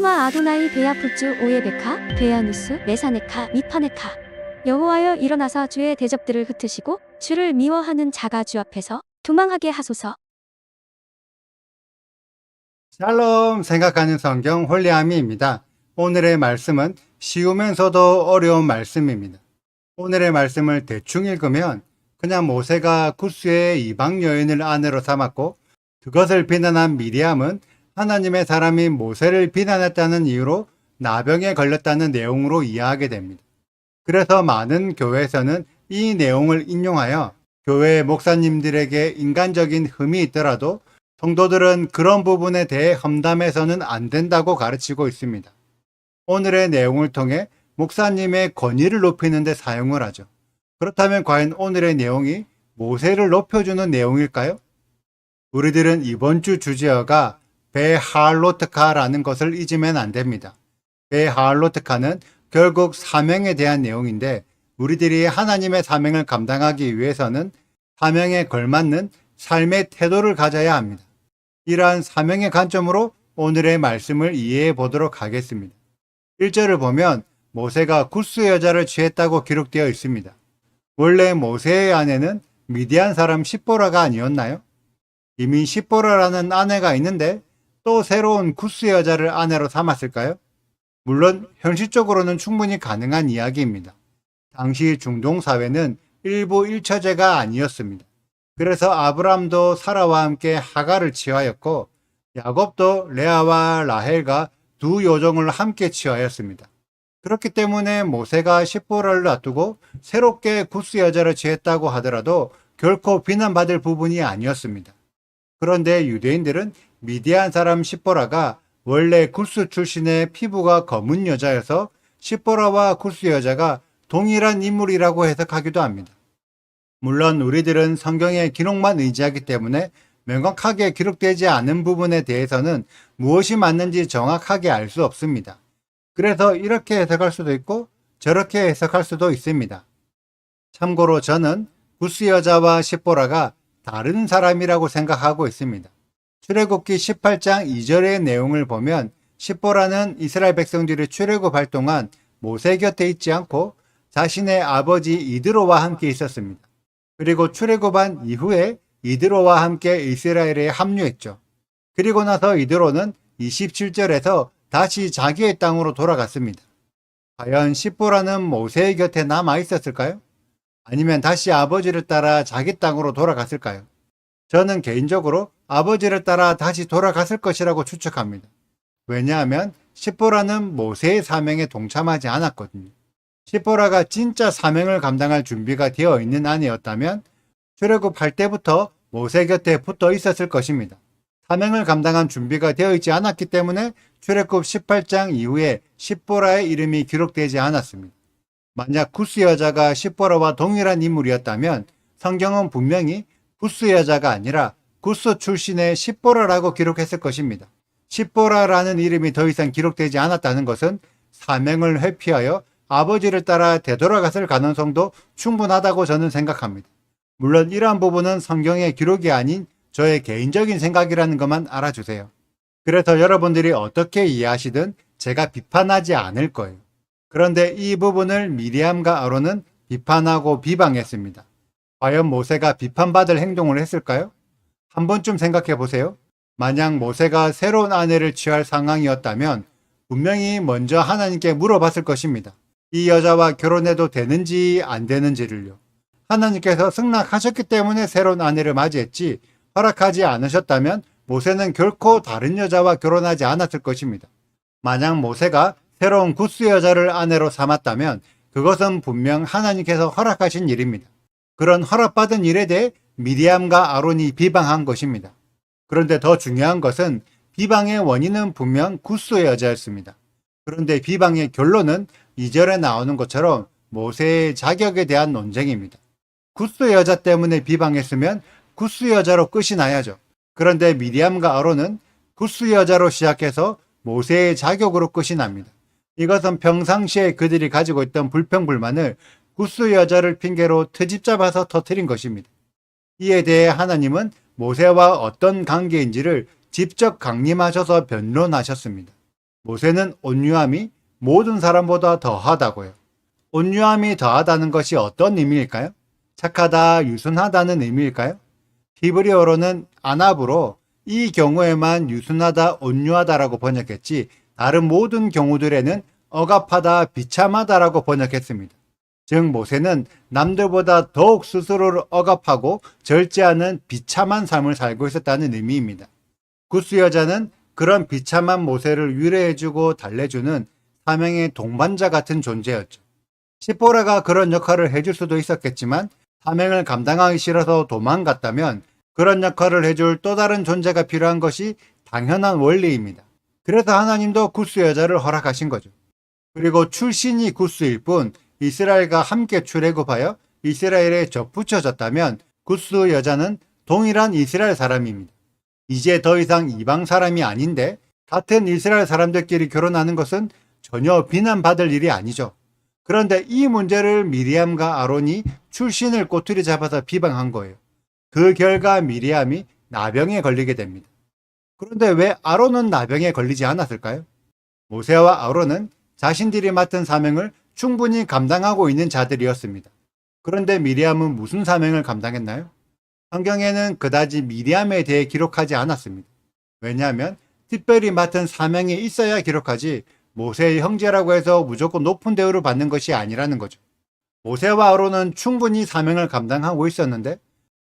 슈마 아도나이 베야푸츠 오예베카 베야누스 메사네카 미파네카. 여호와여 일어나사 주의 대적들을 흩으시고 주를 미워하는 자가 주 앞에서 도망하게 하소서. 샬롬 생각하는 성경 홀리아미입니다. 오늘의 말씀은 쉬우면서도 어려운 말씀입니다. 오늘의 말씀을 대충 읽으면 그냥 모세가 구스의 이방 여인을 아내로 삼았고 그것을 비난한 미리암은 하나님의 사람이 모세를 비난했다는 이유로 나병에 걸렸다는 내용으로 이해하게 됩니다. 그래서 많은 교회에서는 이 내용을 인용하여 교회 목사님들에게 인간적인 흠이 있더라도 성도들은 그런 부분에 대해 험담해서는 안 된다고 가르치고 있습니다. 오늘의 내용을 통해 목사님의 권위를 높이는 데 사용을 하죠. 그렇다면 과연 오늘의 내용이 모세를 높여주는 내용일까요? 우리들은 이번 주 주제어가 베할로트카라는 것을 잊으면 안 됩니다. 베할로트카는 결국 사명에 대한 내용인데 우리들이 하나님의 사명을 감당하기 위해서는 사명에 걸맞는 삶의 태도를 가져야 합니다. 이러한 사명의 관점으로 오늘의 말씀을 이해해 보도록 하겠습니다. 1절을 보면 모세가 구스 여자를 취했다고 기록되어 있습니다. 원래 모세의 아내는 미디안 사람 십보라가 아니었나요? 이미 십보라라는 아내가 있는데 또 새로운 구스 여자를 아내로 삼았을까요? 물론 현실적으로는 충분히 가능한 이야기입니다. 당시 중동 사회는 일부 일처제가 아니었습니다. 그래서 아브람도 사라와 함께 하가를 취하였고 야곱도 레아와 라헬과 두 여종을 함께 취하였습니다. 그렇기 때문에 모세가 십보라를 놔두고 새롭게 구스 여자를 취했다고 하더라도 결코 비난받을 부분이 아니었습니다. 그런데 유대인들은 미디안 사람 십보라가 원래 구스 출신의 피부가 검은 여자여서 십보라와 구스 여자가 동일한 인물이라고 해석하기도 합니다. 물론 우리들은 성경의 기록만 의지하기 때문에 명확하게 기록되지 않은 부분에 대해서는 무엇이 맞는지 정확하게 알 수 없습니다. 그래서 이렇게 해석할 수도 있고 저렇게 해석할 수도 있습니다. 참고로 저는 구스 여자와 십보라가 다른 사람이라고 생각하고 있습니다. 출애굽기 18장 2절의 내용을 보면 십보라는 이스라엘 백성들이 출애굽할 동안 모세 곁에 있지 않고 자신의 아버지 이드로와 함께 있었습니다. 그리고 출애굽한 이후에 이드로와 함께 이스라엘에 합류했죠. 그리고 나서 이드로는 27절에서 다시 자기의 땅으로 돌아갔습니다. 과연 십보라는 모세의 곁에 남아 있었을까요? 아니면 다시 아버지를 따라 자기 땅으로 돌아갔을까요? 저는 개인적으로 아버지를 따라 다시 돌아갔을 것이라고 추측합니다. 왜냐하면 십보라는 모세의 사명에 동참하지 않았거든요. 십보라가 진짜 사명을 감당할 준비가 되어 있는 아내였다면 출애굽할 때부터 모세 곁에 붙어 있었을 것입니다. 사명을 감당한 준비가 되어 있지 않았기 때문에 출애굽 18장 이후에 십보라의 이름이 기록되지 않았습니다. 만약 구스 여자가 십보라와 동일한 인물이었다면 성경은 분명히 구스 여자가 아니라 구스 출신의 십보라라고 기록했을 것입니다. 십보라라는 이름이 더 이상 기록되지 않았다는 것은 사명을 회피하여 아버지를 따라 되돌아갔을 가능성도 충분하다고 저는 생각합니다. 물론 이러한 부분은 성경의 기록이 아닌 저의 개인적인 생각이라는 것만 알아주세요. 그래서 여러분들이 어떻게 이해하시든 제가 비판하지 않을 거예요. 그런데 이 부분을 미리암과 아론은 비판하고 비방했습니다. 과연 모세가 비판받을 행동을 했을까요? 한 번쯤 생각해 보세요. 만약 모세가 새로운 아내를 취할 상황이었다면 분명히 먼저 하나님께 물어봤을 것입니다. 이 여자와 결혼해도 되는지 안 되는지를요. 하나님께서 승낙하셨기 때문에 새로운 아내를 맞이했지 허락하지 않으셨다면 모세는 결코 다른 여자와 결혼하지 않았을 것입니다. 만약 모세가 새로운 구스 여자를 아내로 삼았다면 그것은 분명 하나님께서 허락하신 일입니다. 그런 허락받은 일에 대해 미리암과 아론이 비방한 것입니다. 그런데 더 중요한 것은 비방의 원인은 분명 구스 여자였습니다. 그런데 비방의 결론은 2절에 나오는 것처럼 모세의 자격에 대한 논쟁입니다. 구스 여자 때문에 비방했으면 구스 여자로 끝이 나야죠. 그런데 미리암과 아론은 구스 여자로 시작해서 모세의 자격으로 끝이 납니다. 이것은 평상시에 그들이 가지고 있던 불평불만을 구스 여자를 핑계로 트집 잡아서 터뜨린 것입니다. 이에 대해 하나님은 모세와 어떤 관계인지를 직접 강림하셔서 변론하셨습니다. 모세는 온유함이 모든 사람보다 더하다고요. 온유함이 더하다는 것이 어떤 의미일까요? 착하다, 유순하다는 의미일까요? 히브리어로는 아납으로 이 경우에만 유순하다, 온유하다라고 번역했지 다른 모든 경우들에는 억압하다, 비참하다라고 번역했습니다. 즉 모세는 남들보다 더욱 스스로를 억압하고 절제하는 비참한 삶을 살고 있었다는 의미입니다. 구스 여자는 그런 비참한 모세를 위로해주고 달래주는 사명의 동반자 같은 존재였죠. 시포라가 그런 역할을 해줄 수도 있었겠지만 사명을 감당하기 싫어서 도망갔다면 그런 역할을 해줄 또 다른 존재가 필요한 것이 당연한 원리입니다. 그래서 하나님도 구스 여자를 허락하신 거죠. 그리고 출신이 구스일 뿐 이스라엘과 함께 출애굽하여 이스라엘에 접붙여졌다면 구스 여자는 동일한 이스라엘 사람입니다. 이제 더 이상 이방 사람이 아닌데 같은 이스라엘 사람들끼리 결혼하는 것은 전혀 비난받을 일이 아니죠. 그런데 이 문제를 미리암과 아론이 출신을 꼬투리 잡아서 비방한 거예요. 그 결과 미리암이 나병에 걸리게 됩니다. 그런데 왜 아론은 나병에 걸리지 않았을까요? 모세와 아론은 자신들이 맡은 사명을 충분히 감당하고 있는 자들이었습니다. 그런데 미리암은 무슨 사명을 감당했나요? 성경에는 그다지 미리암에 대해 기록하지 않았습니다. 왜냐하면 특별히 맡은 사명이 있어야 기록하지 모세의 형제라고 해서 무조건 높은 대우를 받는 것이 아니라는 거죠. 모세와 아론은 충분히 사명을 감당하고 있었는데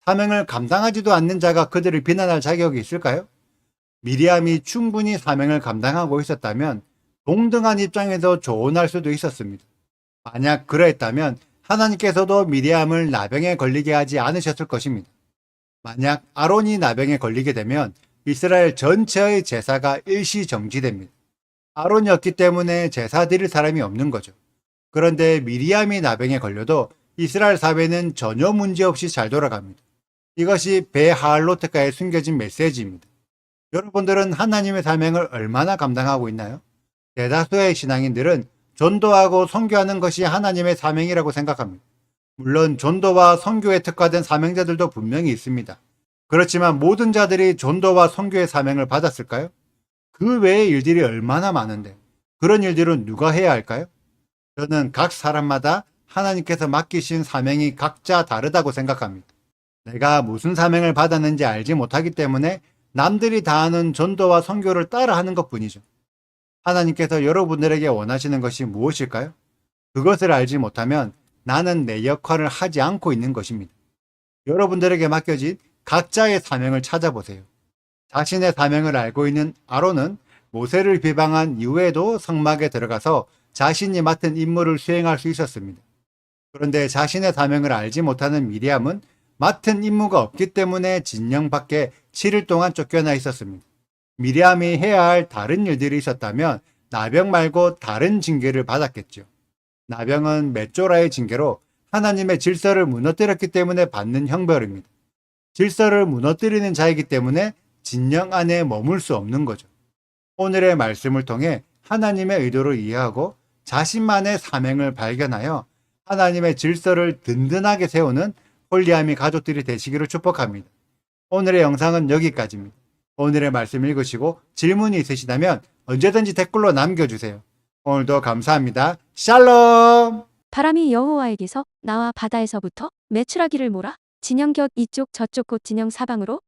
사명을 감당하지도 않는 자가 그들을 비난할 자격이 있을까요? 미리암이 충분히 사명을 감당하고 있었다면 동등한 입장에서 조언할 수도 있었습니다. 만약 그랬다면 하나님께서도 미리암을 나병에 걸리게 하지 않으셨을 것입니다. 만약 아론이 나병에 걸리게 되면 이스라엘 전체의 제사가 일시 정지됩니다. 아론이었기 때문에 제사 드릴 사람이 없는 거죠. 그런데 미리암이 나병에 걸려도 이스라엘 사회는 전혀 문제없이 잘 돌아갑니다. 이것이 베하알로트가에 숨겨진 메시지입니다. 여러분들은 하나님의 사명을 얼마나 감당하고 있나요? 대다수의 신앙인들은 전도하고 선교하는 것이 하나님의 사명이라고 생각합니다. 물론 전도와 선교에 특화된 사명자들도 분명히 있습니다. 그렇지만 모든 자들이 전도와 선교의 사명을 받았을까요? 그 외의 일들이 얼마나 많은데 그런 일들은 누가 해야 할까요? 저는 각 사람마다 하나님께서 맡기신 사명이 각자 다르다고 생각합니다. 내가 무슨 사명을 받았는지 알지 못하기 때문에 남들이 다 하는 전도와 선교를 따라하는 것뿐이죠. 하나님께서 여러분들에게 원하시는 것이 무엇일까요? 그것을 알지 못하면 나는 내 역할을 하지 않고 있는 것입니다. 여러분들에게 맡겨진 각자의 사명을 찾아보세요. 자신의 사명을 알고 있는 아론은 모세를 비방한 이후에도 성막에 들어가서 자신이 맡은 임무를 수행할 수 있었습니다. 그런데 자신의 사명을 알지 못하는 미리암은 맡은 임무가 없기 때문에 진영 밖에 7일 동안 쫓겨나 있었습니다. 미리암이 해야 할 다른 일들이 있었다면 나병 말고 다른 징계를 받았겠죠. 나병은 맷조라의 징계로 하나님의 질서를 무너뜨렸기 때문에 받는 형벌입니다. 질서를 무너뜨리는 자이기 때문에 진영 안에 머물 수 없는 거죠. 오늘의 말씀을 통해 하나님의 의도를 이해하고 자신만의 사명을 발견하여 하나님의 질서를 든든하게 세우는 홀리아미 가족들이 되시기를 축복합니다. 오늘의 영상은 여기까지입니다. 오늘의 말씀 읽으시고 질문이 있으시다면 언제든지 댓글로 남겨주세요. 오늘도 감사합니다. 샬롬! 바람이 여호와에게서 나와 바다에서부터 메추라기를 몰아 진영 곁 이쪽 저쪽 곧 진영 사방으로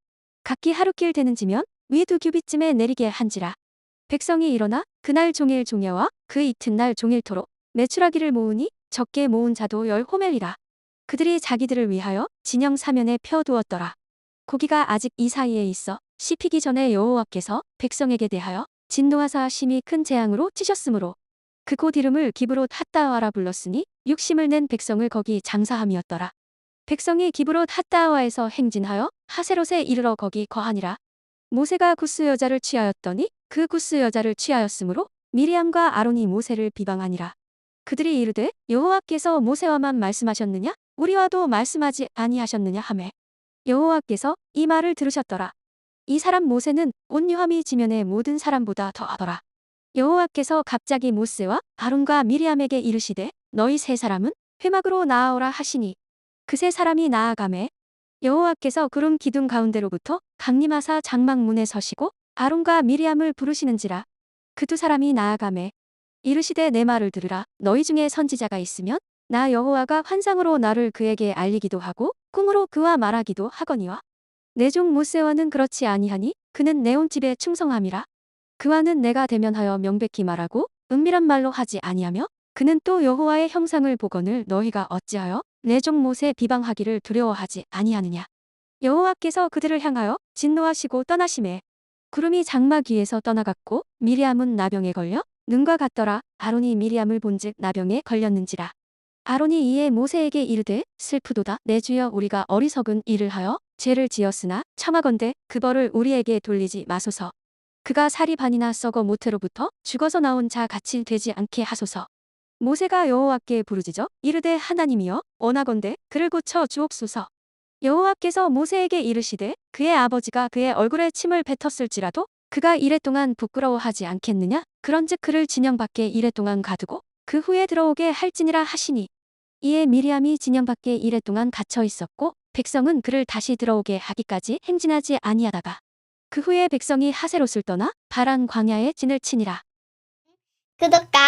각기 하루길 되는지면 위 2규빗쯤에 내리게 한지라. 백성이 일어나 그날 종일 종야와 그 이튿날 종일토록 메추라기를 모으니 적게 모은 자도 10호멜이라. 그들이 자기들을 위하여 진영 사면에 펴두었더라. 고기가 아직 이 사이에 있어 씹히기 전에 여호와께서 백성에게 대하여 진노하사 심히 큰 재앙으로 찌셨으므로 그 곧 이름을 기브롯 핫다와라 불렀으니 육심을 낸 백성을 거기 장사함이었더라. 백성이 기브롯 핫다와에서 행진하여 하세롯에 이르러 거기 거하니라. 모세가 구스 여자를 취하였더니 그 구스 여자를 취하였으므로 미리암과 아론이 모세를 비방하니라. 그들이 이르되 여호와께서 모세와만 말씀하셨느냐 우리와도 말씀하지 아니하셨느냐 하매 여호와께서 이 말을 들으셨더라. 이 사람 모세는 온유함이 지면의 모든 사람보다 더하더라. 여호와께서 갑자기 모세와 아론과 미리암에게 이르시되 너희 세 사람은 회막으로 나아오라 하시니 그 세 사람이 나아가매 여호와께서 구름 기둥 가운데로부터 강림하사 장막문에 서시고 아론과 미리암을 부르시는지라. 그 두 사람이 나아가매 이르시되 내 말을 들으라. 너희 중에 선지자가 있으면 나 여호와가 환상으로 나를 그에게 알리기도 하고 꿈으로 그와 말하기도 하거니와 내 종 모세와는 그렇지 아니하니 그는 내 온 집에 충성함이라. 그와는 내가 대면하여 명백히 말하고 은밀한 말로 하지 아니하며 그는 또 여호와의 형상을 보거늘 너희가 어찌하여 내 종 모세 비방하기를 두려워하지 아니하느냐. 여호와께서 그들을 향하여 진노하시고 떠나시매 구름이 장막 위에서 떠나갔고 미리암은 나병에 걸려 눈과 같더라. 아론이 미리암을 본즉 나병에 걸렸는지라. 아론이 이에 모세에게 이르되 슬프도다. 내 주여 우리가 어리석은 일을 하여 죄를 지었으나 청하건대 그 벌을 우리에게 돌리지 마소서. 그가 살이 반이나 썩어 모태로부터 죽어서 나온 자 같이 되지 않게 하소서. 모세가 여호와께 부르짖어 이르되 하나님이여 원하건대 그를 고쳐 주옵소서. 여호와께서 모세에게 이르시되 그의 아버지가 그의 얼굴에 침을 뱉었을지라도 그가 이랫동안 부끄러워하지 않겠느냐. 그런즉 그를 진영 밖에 이랫동안 가두고 그 후에 들어오게 할지니라 하시니 이에 미리암이 진영 밖에 이랫동안 갇혀 있었고 백성은 그를 다시 들어오게 하기까지 행진하지 아니하다가 그 후에 백성이 하세롯을 떠나 바란 광야에 진을 치니라. 구독과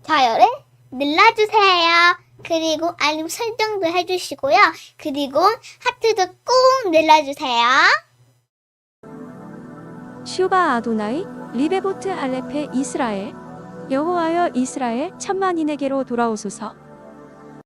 좋아요를 눌러주세요. 그리고 알림 설정도 해주시고요. 그리고 하트도 꼭 눌러주세요. 슈바 아도나이 리베보트 할레페 이스라엘 여호와여 이스라엘 천만인에게로 돌아오소서.